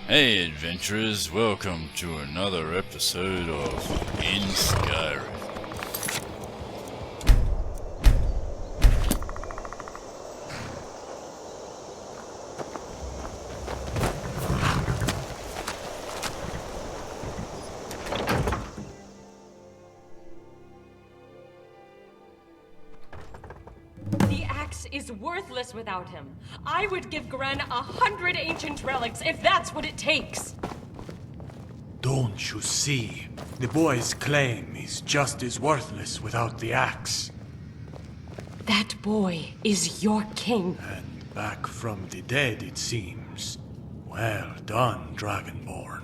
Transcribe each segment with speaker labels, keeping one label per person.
Speaker 1: Hey adventurers, welcome to another episode of In Skyrim.
Speaker 2: The axe is worthless without him. I would give Gren 100 ancient relics if that's what it takes.
Speaker 3: Don't you see? The boy's claim is just as worthless without the axe.
Speaker 2: That boy is your king.
Speaker 3: And back from the dead, it seems. Well done, Dragonborn.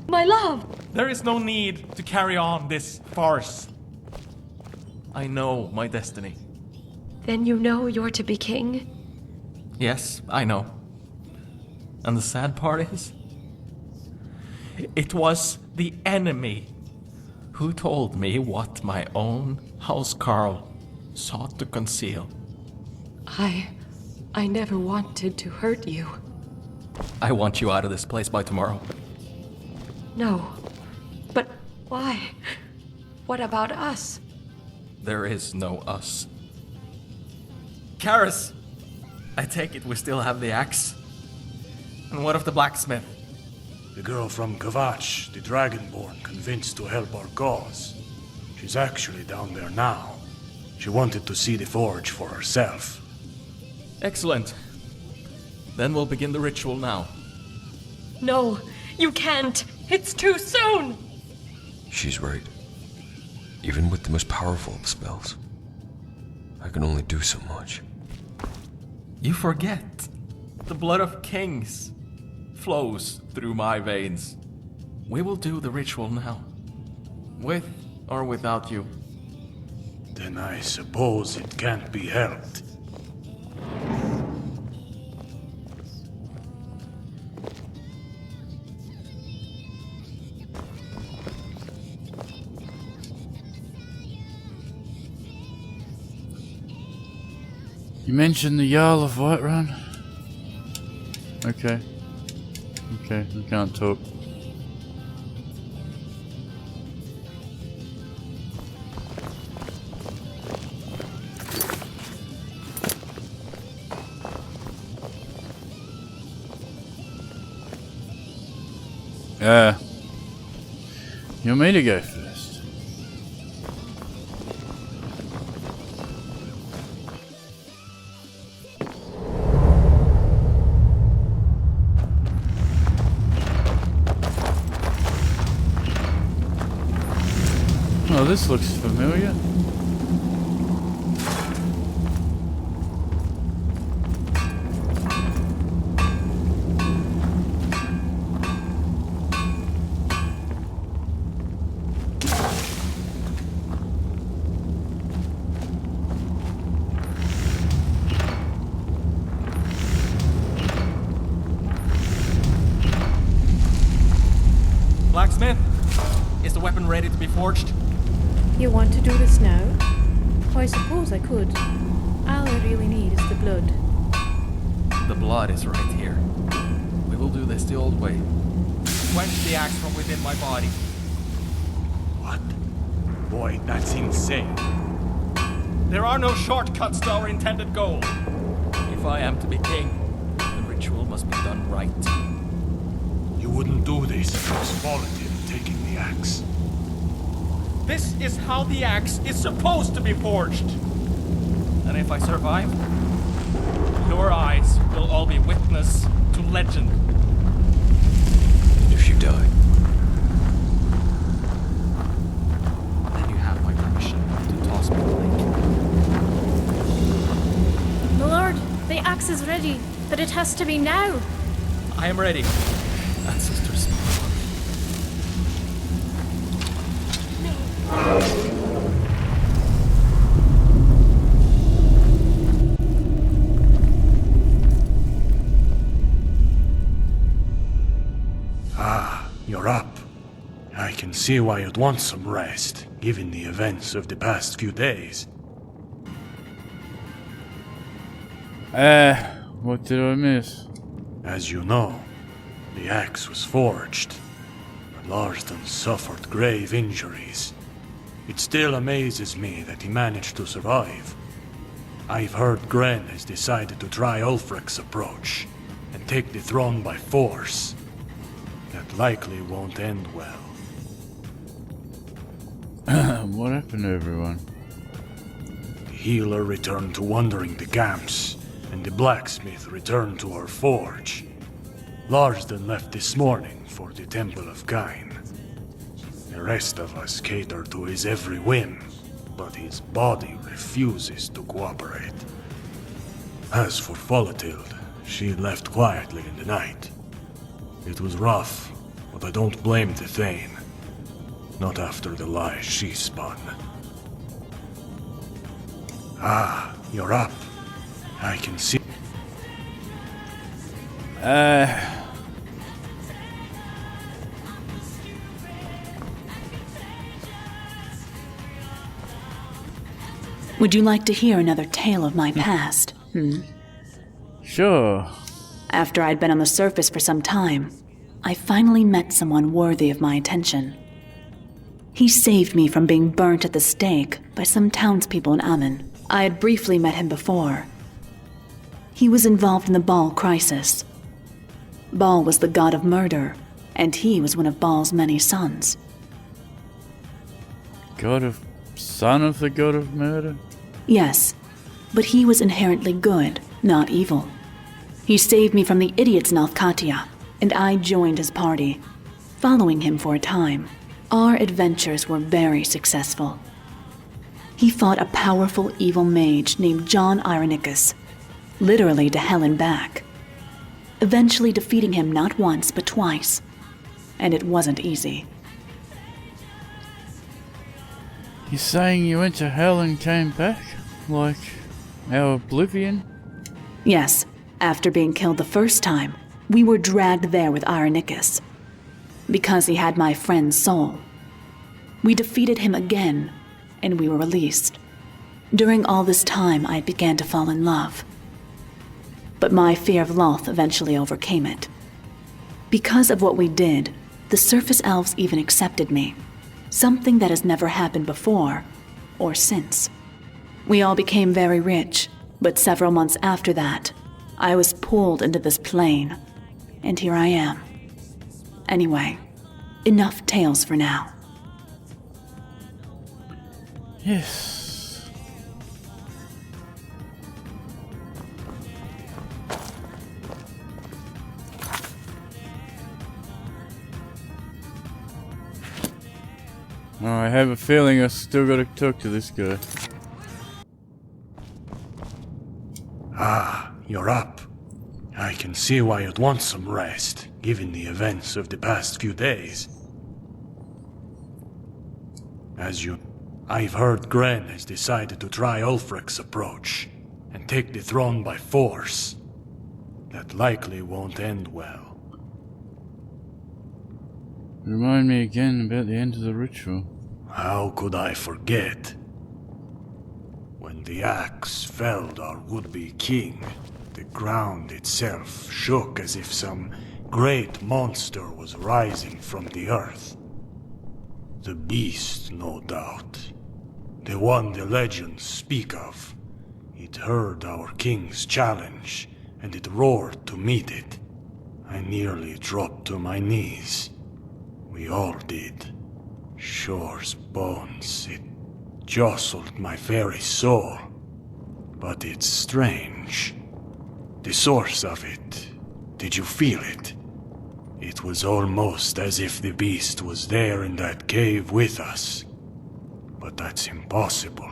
Speaker 2: My love!
Speaker 4: There is no need to carry on this farce. I know my destiny.
Speaker 2: Then you know you're to be king?
Speaker 4: Yes, I know. And the sad part is, it was the enemy who told me what my own housecarl sought to conceal.
Speaker 2: I never wanted to hurt you.
Speaker 4: I want you out of this place by tomorrow.
Speaker 2: No. But why? What about us?
Speaker 4: There is no us. Karis! I take it we still have the axe. And what of the blacksmith?
Speaker 3: The girl from Kavach, the Dragonborn, convinced to help our cause. She's actually down there now. She wanted to see the forge for herself.
Speaker 4: Excellent. Then we'll begin the ritual now.
Speaker 2: No, you can't. It's too soon.
Speaker 5: She's right. Even with the most powerful of spells, I can only do so much.
Speaker 4: You forget. The blood of kings flows through my veins. We will do the ritual now. With or without you.
Speaker 3: Then I suppose it can't be helped.
Speaker 1: You mentioned the Jarl of Whiterun? Okay. Okay, we can't talk. You want me to go first? Oh, this looks familiar.
Speaker 4: Blacksmith, is the weapon ready to be forged?
Speaker 6: You want to do this now? Oh, I suppose I could. All I really need is the blood.
Speaker 4: The blood is right here. We will do this the old way. Quench the axe from within my body.
Speaker 3: What? Boy, that's insane.
Speaker 4: There are no shortcuts to our intended goal. If I am to be king, the ritual must be done right.
Speaker 3: You wouldn't do this if it was Volatile taking the axe.
Speaker 4: This is how the axe is supposed to be forged. And if I survive, your eyes will all be witness to legend.
Speaker 5: And if you die,
Speaker 4: Then you have my permission to toss me the lake.
Speaker 6: My lord, the axe is ready, but it has to be now.
Speaker 4: I am ready. Ancestors.
Speaker 3: You're up. I can see why you'd want some rest, given the events of the past few days.
Speaker 1: What did I miss?
Speaker 3: As you know, the axe was forged, but Larsden suffered grave injuries. It still amazes me that he managed to survive. I've heard Gren has decided to try Ulfric's approach and take the throne by force. That likely won't end well.
Speaker 7: What happened to everyone?
Speaker 3: The healer returned to wandering the camps, and the blacksmith returned to her forge. Larsden left this morning for the Temple of Cain. The rest of us cater to his every whim, but his body refuses to cooperate. As for Folatild, she left quietly in the night. It was rough, but I don't blame the Thane. Not after the lies she spun. Ah, you're up. I can see.
Speaker 8: Would you like to hear another tale of my past?
Speaker 7: Sure.
Speaker 8: After I'd been on the surface for some time, I finally met someone worthy of my attention. He saved me from being burnt at the stake by some townspeople in Ammon. I had briefly met him before. He was involved in the Baal crisis. Baal was the god of murder, and he was one of Baal's many sons.
Speaker 7: Son of the god of murder?
Speaker 8: Yes, but he was inherently good, not evil. He saved me from the idiots in Alkatia, and I joined his party, following him for a time. Our adventures were very successful. He fought a powerful evil mage named John Ironicus, literally to hell and back, eventually defeating him not once but twice, and it wasn't easy.
Speaker 7: You're saying you went to hell and came back? Like our Oblivion?
Speaker 8: Yes, after being killed the first time, we were dragged there with Ironicus, because he had my friend's soul. We defeated him again, and we were released. During all this time, I began to fall in love. But my fear of Loth eventually overcame it. Because of what we did, the surface elves even accepted me, something that has never happened before, or since. We all became very rich, but several months after that, I was pulled into this plane, and here I am. Anyway, enough tales for now.
Speaker 7: Yes. Oh, I have a feeling I still gotta talk to this guy.
Speaker 3: Ah, you're up. I can see why you'd want some rest, given the events of the past few days. I've heard Gren has decided to try Ulfric's approach, and take the throne by force. That likely won't end well.
Speaker 7: Remind me again about the end of the ritual.
Speaker 3: How could I forget? When the axe felled our would-be king, the ground itself shook as if some great monster was rising from the earth. The beast, no doubt. The one the legends speak of. It heard our king's challenge, and it roared to meet it. I nearly dropped to my knees. We all did. Shore's bones, it jostled my very soul. But it's strange. The source of it, did you feel it? It was almost as if the beast was there in that cave with us. But that's impossible.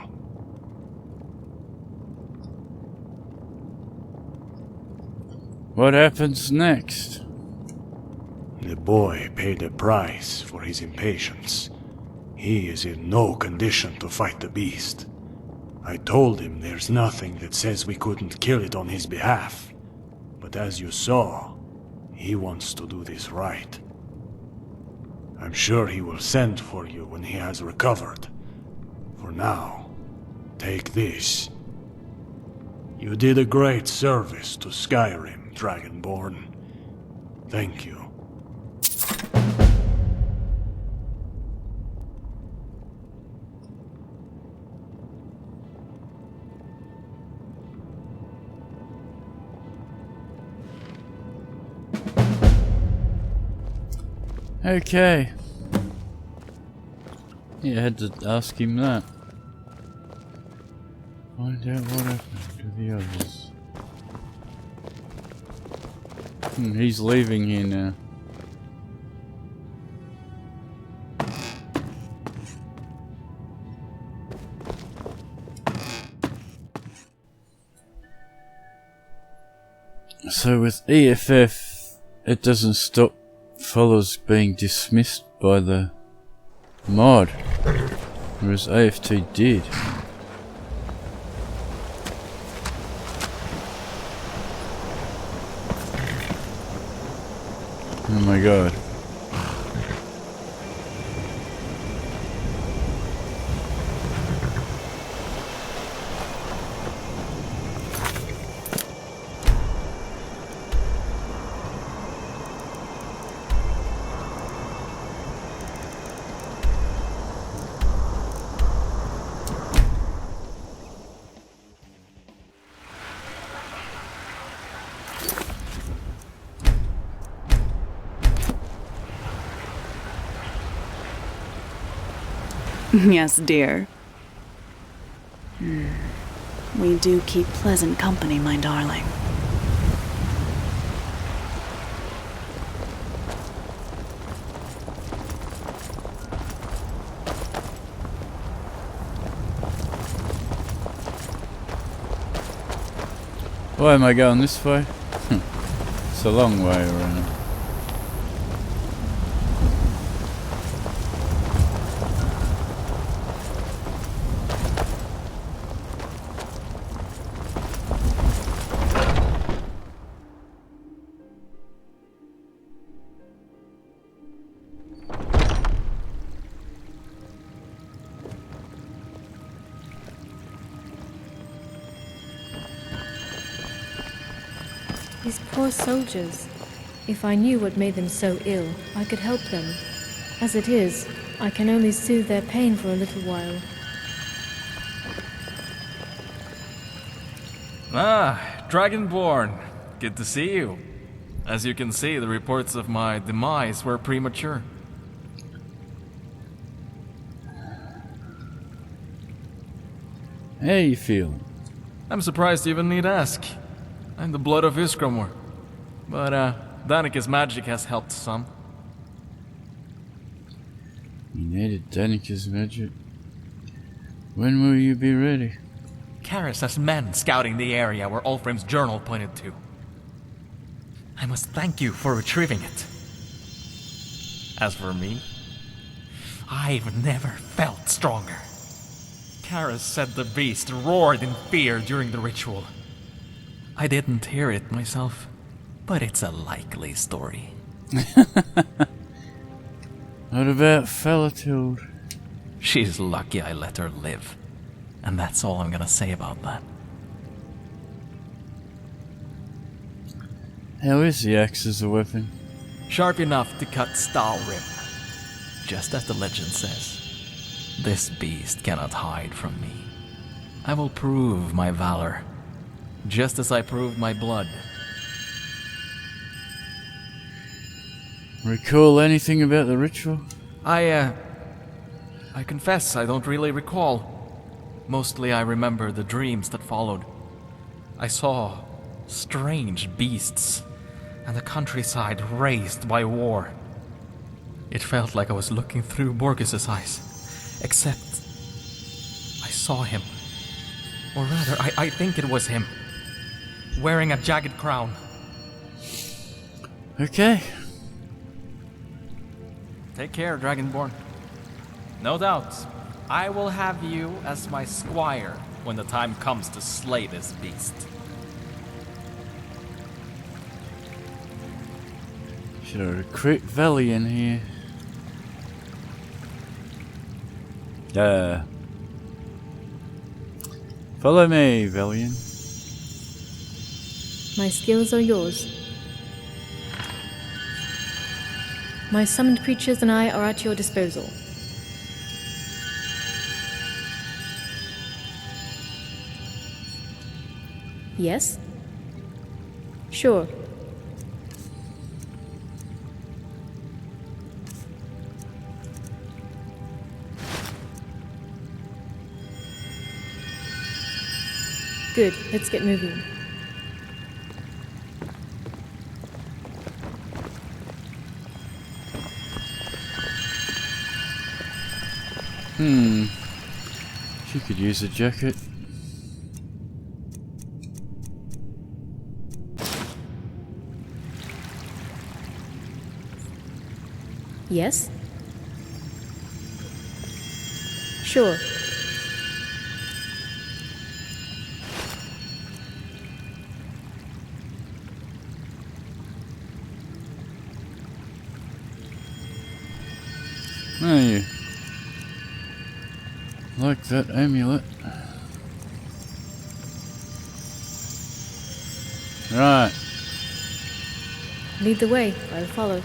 Speaker 7: What happens next?
Speaker 3: The boy paid a price for his impatience. He is in no condition to fight the beast. I told him there's nothing that says we couldn't kill it on his behalf. But as you saw, he wants to do this right. I'm sure he will send for you when he has recovered. For now, take this. You did a great service to Skyrim, Dragonborn, Thank you.
Speaker 7: Okay. Yeah, I had to ask him that. Find out what happened to the others. He's leaving here now. So with EFF, it doesn't stop fellows being dismissed by the mod, whereas AFT did. Oh my god.
Speaker 8: Yes, dear. We do keep pleasant company, my darling.
Speaker 7: Why am I going this way? It's a long way around.
Speaker 6: These poor soldiers. If I knew what made them so ill, I could help them. As it is, I can only soothe their pain for a little while.
Speaker 4: Ah, Dragonborn. Good to see you. As you can see, the reports of my demise were premature.
Speaker 7: How you feeling?
Speaker 4: I'm surprised you even need ask. I'm the blood of Iskramor. But, Danica's magic has helped some.
Speaker 7: You needed Danica's magic. When will you be ready?
Speaker 4: Karis has men scouting the area where Ulfrim's journal pointed to. I must thank you for retrieving it. As for me, I've never felt stronger. Karis said the beast roared in fear during the ritual. I didn't hear it myself, but it's a likely story.
Speaker 7: What about Falatilde?
Speaker 4: She's lucky I let her live. And that's all I'm gonna say about that.
Speaker 7: How is the axe as a weapon?
Speaker 4: Sharp enough to cut Stalrim. Just as the legend says. This beast cannot hide from me. I will prove my valor. Just as I proved my blood.
Speaker 7: Recall anything about the ritual?
Speaker 4: I confess I don't really recall. Mostly I remember the dreams that followed. I saw strange beasts, and the countryside razed by war. It felt like I was looking through Borges' eyes, except I saw him. Or rather, I think it was him, wearing a jagged crown.
Speaker 7: Okay.
Speaker 4: Take care, Dragonborn. No doubt, I will have you as my squire when the time comes to slay this beast.
Speaker 7: Should I recruit Valian here? Follow me, Valian.
Speaker 6: My skills are yours. My summoned creatures and I are at your disposal. Yes? Sure. Good, let's get moving.
Speaker 7: She could use a jacket.
Speaker 6: Yes? Sure.
Speaker 7: Oh, you like that amulet? Right.
Speaker 6: Lead the way, I'll follow.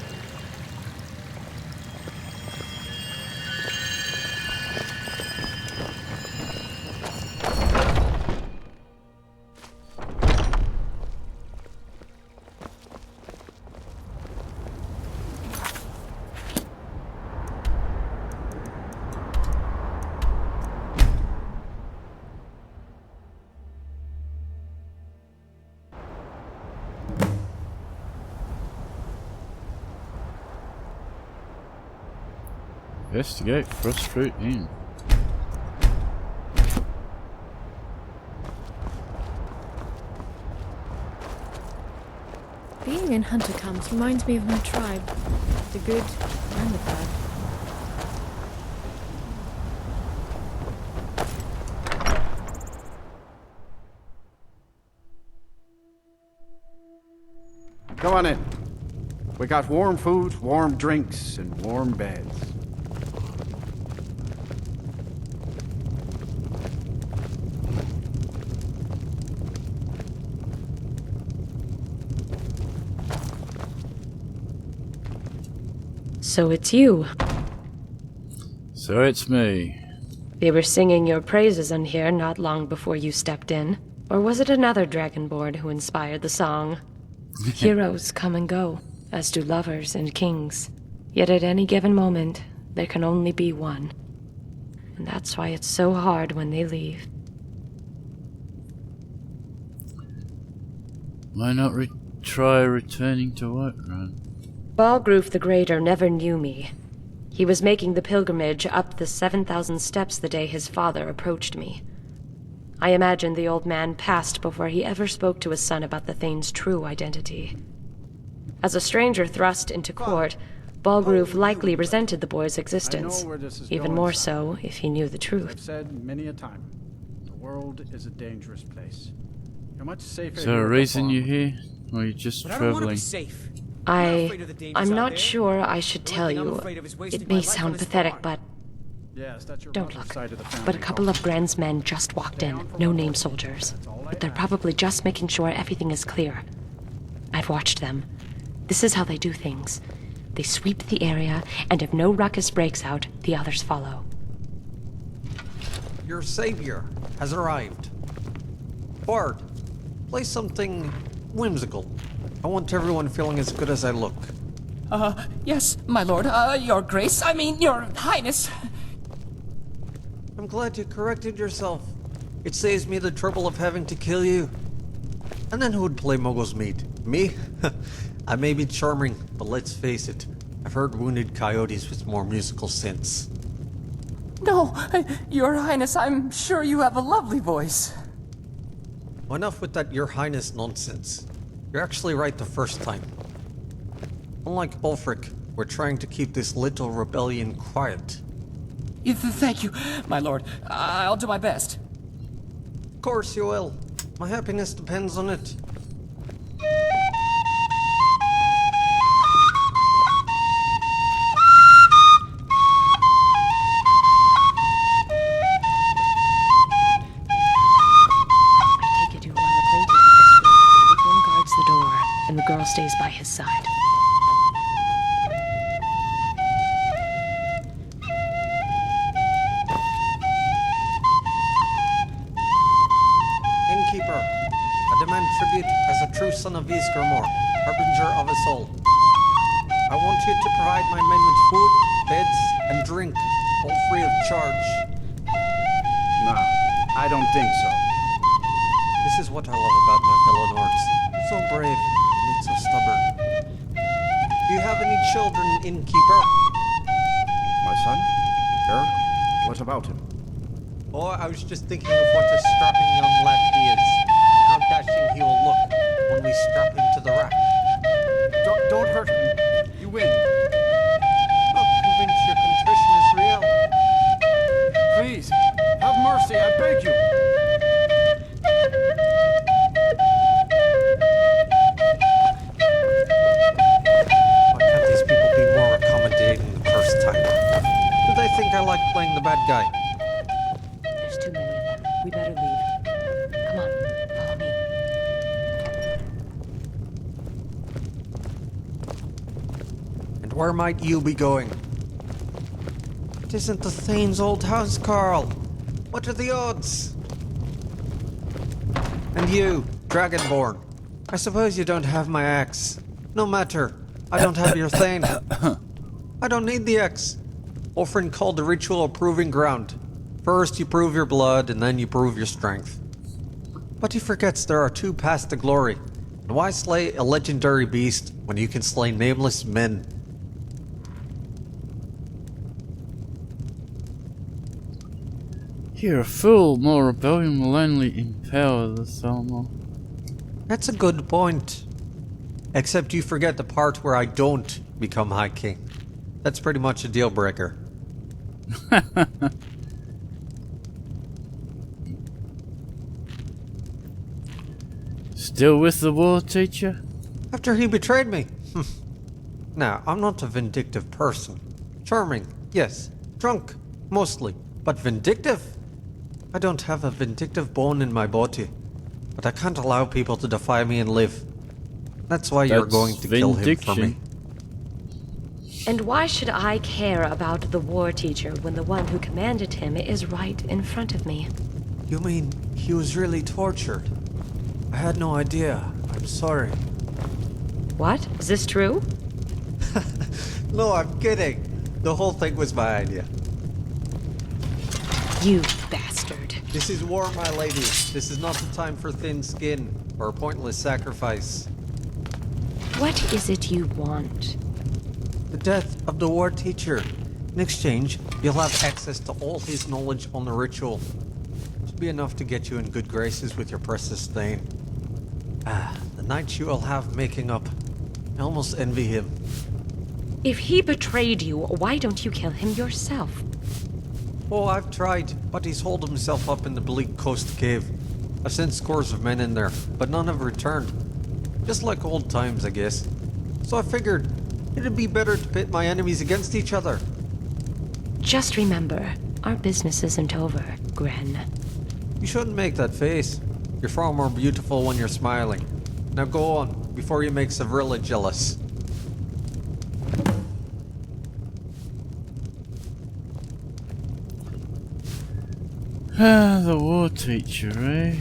Speaker 7: Investigate Frostfruit Inn.
Speaker 6: Being in hunter camps reminds me of my tribe. The good and the bad.
Speaker 9: Come on in. We got warm food, warm drinks, and warm beds.
Speaker 2: So it's you.
Speaker 7: So it's me.
Speaker 2: They were singing your praises in here not long before you stepped in. Or was it another dragonborn who inspired the song? Heroes come and go, as do lovers and kings. Yet at any given moment, there can only be one. And that's why it's so hard when they leave.
Speaker 7: Why not try returning to Whiterun?
Speaker 2: Balgroof the Greater never knew me. He was making the pilgrimage up the 7,000 steps the day his father approached me. I imagine the old man passed before he ever spoke to his son about the Thane's true identity. As a stranger thrust into court, Balgroof likely resented the boy's existence, even more so if he knew the
Speaker 9: I've
Speaker 2: truth.
Speaker 9: said many a time, the world is a dangerous place. You're much safer
Speaker 7: Is there
Speaker 9: here
Speaker 7: a
Speaker 9: at the
Speaker 7: reason
Speaker 9: farm.
Speaker 7: you're here? Or are you just
Speaker 10: But I don't want to be
Speaker 7: traveling?
Speaker 10: safe.
Speaker 2: I'm not sure I should
Speaker 10: The
Speaker 2: tell
Speaker 10: only thing I'm
Speaker 2: you.
Speaker 10: afraid of is wasting
Speaker 2: It
Speaker 10: my
Speaker 2: may
Speaker 10: life on
Speaker 2: sound
Speaker 10: this
Speaker 2: pathetic,
Speaker 10: farm.
Speaker 2: but
Speaker 9: Yes, that's your
Speaker 2: don't
Speaker 9: mother's
Speaker 2: look.
Speaker 9: side of the family.
Speaker 2: But a couple of Brand's men just walked in, no-name soldiers. But they're probably just making sure everything is clear. I've watched them. This is how they do things. They sweep the area, and if no ruckus breaks out, the others follow.
Speaker 11: Your savior has arrived. Bard, play something whimsical. I want everyone feeling as good as I look.
Speaker 10: Yes, my lord. Your grace. I mean, your highness.
Speaker 11: I'm glad you corrected yourself. It saves me the trouble of having to kill you. And then who would play Mogo's Meat? Me? I may be charming, but let's face it. I've heard wounded coyotes with more musical sense.
Speaker 10: No, your highness, I'm sure you have a lovely voice.
Speaker 11: Enough with that Your Highness nonsense. You're actually right the first time. Unlike Ulfric, we're trying to keep this little rebellion quiet.
Speaker 10: Thank you, my lord. I'll do my best.
Speaker 11: Of course you will. My happiness depends on it.
Speaker 2: I take it you're well acquainted with this group. The big one guards the door, and the girl stays by his side.
Speaker 11: son of Ysgramor, harbinger of us all. I want you to provide my men with food, beds, and drink, all free of charge.
Speaker 9: No, I don't think so.
Speaker 11: This is what I love about my fellow Nords. So brave, and yet so stubborn. Do you have any children, innkeeper?
Speaker 9: My son? Sure. What about him?
Speaker 11: Oh, I was just thinking of what a strapping young lad he is. How dashing he will look when we strap him to the rack.
Speaker 9: Don't hurt him. You win.
Speaker 11: Not convinced your contrition is real.
Speaker 9: Please, have mercy, I beg you.
Speaker 11: Why can't these people be more accommodating the first time? Do they think I like playing the bad guy?
Speaker 2: There's too many of them. We better leave. Come on, follow me.
Speaker 11: And where might you be going? It isn't the Thane's old house, Carl. What are the odds? And you, Dragonborn. I suppose you don't have my axe. No matter. I don't have your Thane. I don't need the axe. Often called the ritual of proving ground. First you prove your blood, and then you prove your strength. But he forgets there are two paths to glory. And why slay a legendary beast when you can slay nameless men?
Speaker 7: You're a fool. More rebellion will only empower the Thalmor.
Speaker 11: That's a good point. Except you forget the part where I don't become High King. That's pretty much a deal breaker.
Speaker 7: Still with the war teacher?
Speaker 11: After he betrayed me. Now, I'm not a vindictive person. Charming, yes. Drunk, mostly. But vindictive? I don't have a vindictive bone in my body. But I can't allow people to defy me and live. That's why you're going to kill him for me.
Speaker 2: And why should I care about the war teacher when the one who commanded him is right in front of me?
Speaker 11: You mean he was really tortured? I had no idea. I'm sorry.
Speaker 2: What? Is this true?
Speaker 11: No, I'm kidding. The whole thing was my idea.
Speaker 2: You bastard.
Speaker 11: This is war, my lady. This is not the time for thin skin or a pointless sacrifice.
Speaker 2: What is it you want?
Speaker 11: The death of the war teacher. In exchange, you'll have access to all his knowledge on the ritual. Should be enough to get you in good graces with your precious Thane. The night you will have making up. I almost envy him.
Speaker 2: If he betrayed you, why don't you kill him yourself?
Speaker 11: Oh, I've tried, but he's holed himself up in the bleak coast cave. I've sent scores of men in there, but none have returned. Just like old times, I guess. So I figured it'd be better to pit my enemies against each other.
Speaker 2: Just remember, our business isn't over, Gren.
Speaker 11: You shouldn't make that face. You're far more beautiful when you're smiling. Now go on, before you make Severilla jealous.
Speaker 7: Ah, the war teacher, eh?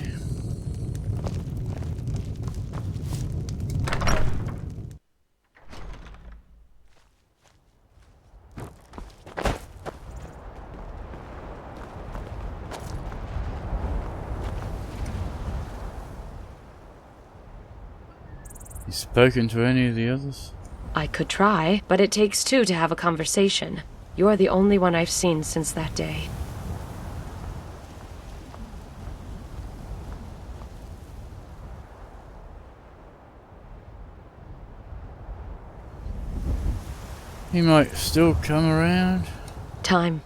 Speaker 7: You spoken to any of the others?
Speaker 2: I could try, but it takes two to have a conversation. You're the only one I've seen since that day.
Speaker 7: He might still come around.
Speaker 2: Time.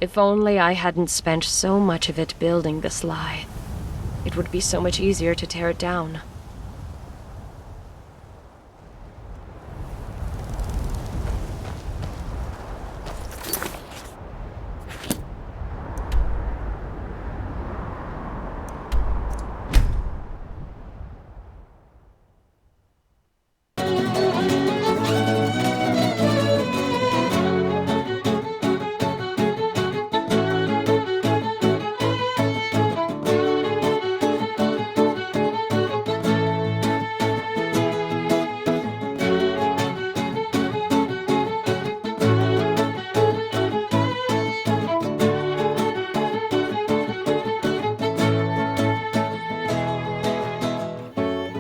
Speaker 2: If only I hadn't spent so much of it building this lie. It would be so much easier to tear it down.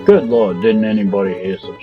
Speaker 12: Good lord, didn't anybody here subscribe?